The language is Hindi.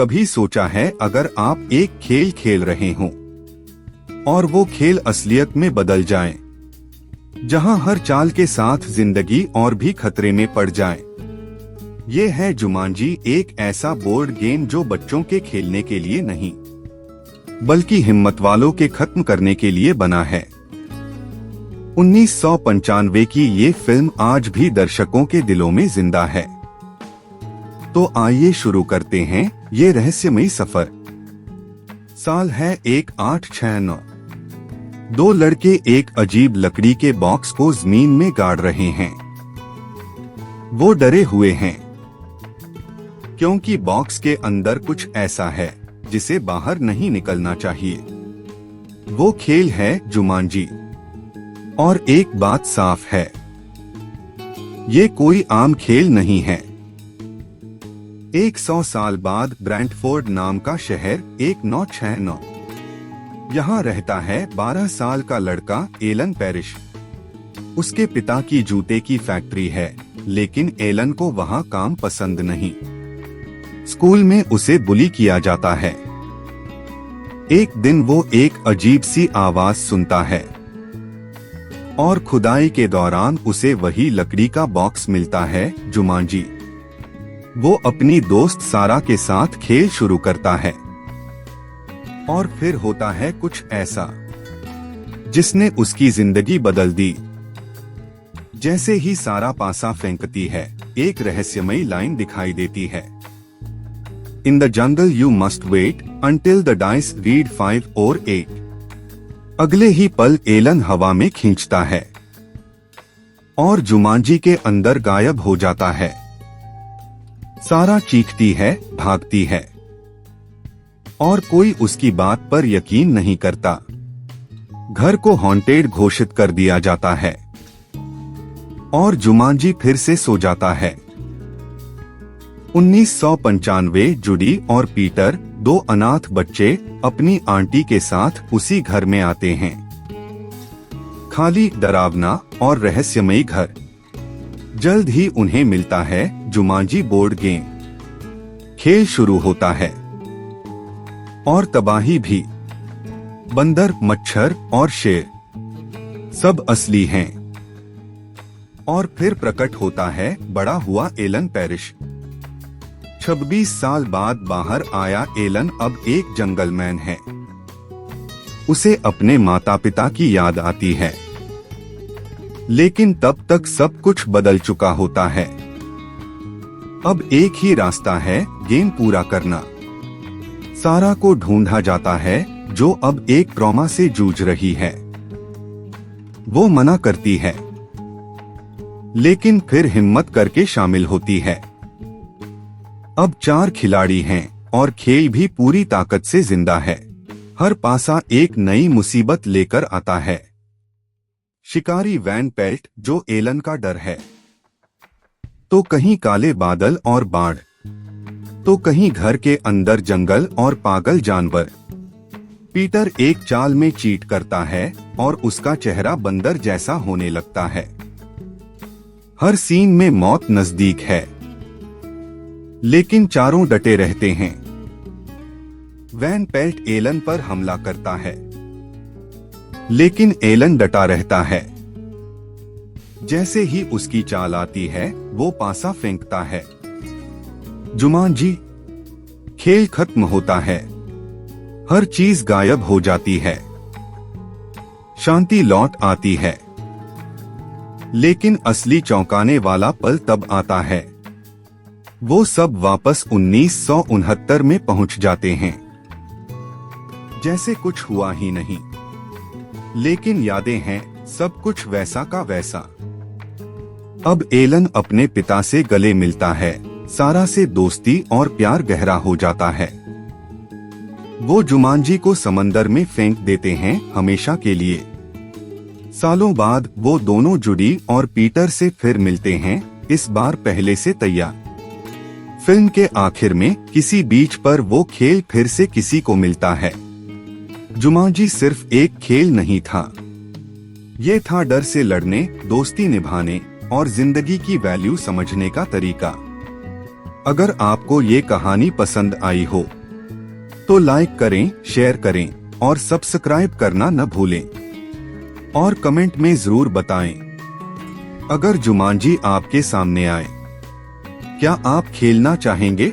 कभी सोचा है अगर आप एक खेल खेल रहे हों और वो खेल असलियत में बदल जाए, जहां हर चाल के साथ जिंदगी और भी खतरे में पड़ जाए? ये है जुमांजी, एक ऐसा बोर्ड गेम जो बच्चों के खेलने के लिए नहीं बल्कि हिम्मत वालों के खत्म करने के लिए बना है। 1995 की ये फिल्म आज भी दर्शकों के दिलों में जिंदा है। तो आइए शुरू करते हैं ये रहस्यमयी सफर। साल है 1869। दो लड़के एक अजीब लकड़ी के बॉक्स को जमीन में गाड़ रहे हैं। वो डरे हुए हैं क्योंकि बॉक्स के अंदर कुछ ऐसा है जिसे बाहर नहीं निकलना चाहिए। वो खेल है जुमांजी। और एक बात साफ है, ये कोई आम खेल नहीं है। 100 साल बाद ब्रैंटफोर्ड नाम का शहर 1969, यहाँ रहता है 12 साल का लड़का एलन पैरिश। उसके पिता की जूते की फैक्ट्री है, लेकिन एलन को वहाँ काम पसंद नहीं। स्कूल में उसे बुली किया जाता है। एक दिन वो एक अजीब सी आवाज सुनता है और खुदाई के दौरान उसे वही लकड़ी का बॉक्स मिलता है, जुमांजी। वो अपनी दोस्त सारा के साथ खेल शुरू करता है और फिर होता है कुछ ऐसा जिसने उसकी जिंदगी बदल दी। जैसे ही सारा पासा फेंकती है, एक रहस्यमयी लाइन दिखाई देती है, in the jungle you must wait until the dice read 5 और 8। अगले ही पल एलन हवा में खींचता है और जुमांजी के अंदर गायब हो जाता है। सारा चीखती है, भागती है और कोई उसकी बात पर यकीन नहीं करता। घर को हॉन्टेड घोषित कर दिया जाता है और जुमांजी फिर से सो जाता है। 1995 जूडी और पीटर, दो अनाथ बच्चे, अपनी आंटी के साथ उसी घर में आते हैं। खाली, डरावना और रहस्यमयी घर। जल्द ही उन्हें मिलता है जुमांजी बोर्ड गेम। खेल शुरू होता है और तबाही भी। बंदर, मच्छर और शेर सब असली हैं। और फिर प्रकट होता है बड़ा हुआ एलन पैरिश। 26 साल बाद बाहर आया एलन अब एक जंगलमैन है। उसे अपने माता पिता की याद आती है, लेकिन तब तक सब कुछ बदल चुका होता है। अब एक ही रास्ता है, गेम पूरा करना। सारा को ढूंढा जाता है, जो अब एक ट्रॉमा से जूझ रही है। वो मना करती है, लेकिन फिर हिम्मत करके शामिल होती है। अब 4 खिलाड़ी हैं और खेल भी पूरी ताकत से जिंदा है। हर पासा एक नई मुसीबत लेकर आता है। शिकारी वैन पेल्ट, जो एलन का डर है, तो कहीं काले बादल और बाढ़, तो कहीं घर के अंदर जंगल और पागल जानवर। पीटर एक चाल में चीट करता है और उसका चेहरा बंदर जैसा होने लगता है। हर सीन में मौत नजदीक है, लेकिन चारों डटे रहते हैं। वैन पेल्ट एलन पर हमला करता है, लेकिन एलन डटा रहता है। जैसे ही उसकी चाल आती है, वो पासा फेंकता है। जुमांजी। खेल खत्म होता है। हर चीज गायब हो जाती है। शांति लौट आती है। लेकिन असली चौंकाने वाला पल तब आता है। वो सब वापस 1969 में पहुंच जाते हैं, जैसे कुछ हुआ ही नहीं। लेकिन यादें हैं, सब कुछ वैसा का वैसा। अब एलन अपने पिता से गले मिलता है। सारा से दोस्ती और प्यार गहरा हो जाता है। वो जुमांजी को समंदर में फेंक देते हैं हमेशा के लिए। सालों बाद वो दोनों जूडी और पीटर से फिर मिलते हैं, इस बार पहले से तैयार। फिल्म के आखिर में किसी बीच पर वो खेल फिर से किसी को मिलता है। जुमांजी सिर्फ एक खेल नहीं था, ये था डर से लड़ने, दोस्ती निभाने और जिंदगी की वैल्यू समझने का तरीका। अगर आपको ये कहानी पसंद आई हो तो लाइक करें, शेयर करें और सब्सक्राइब करना न भूलें। और कमेंट में जरूर बताएं अगर जुमांजी आपके सामने आए, क्या आप खेलना चाहेंगे?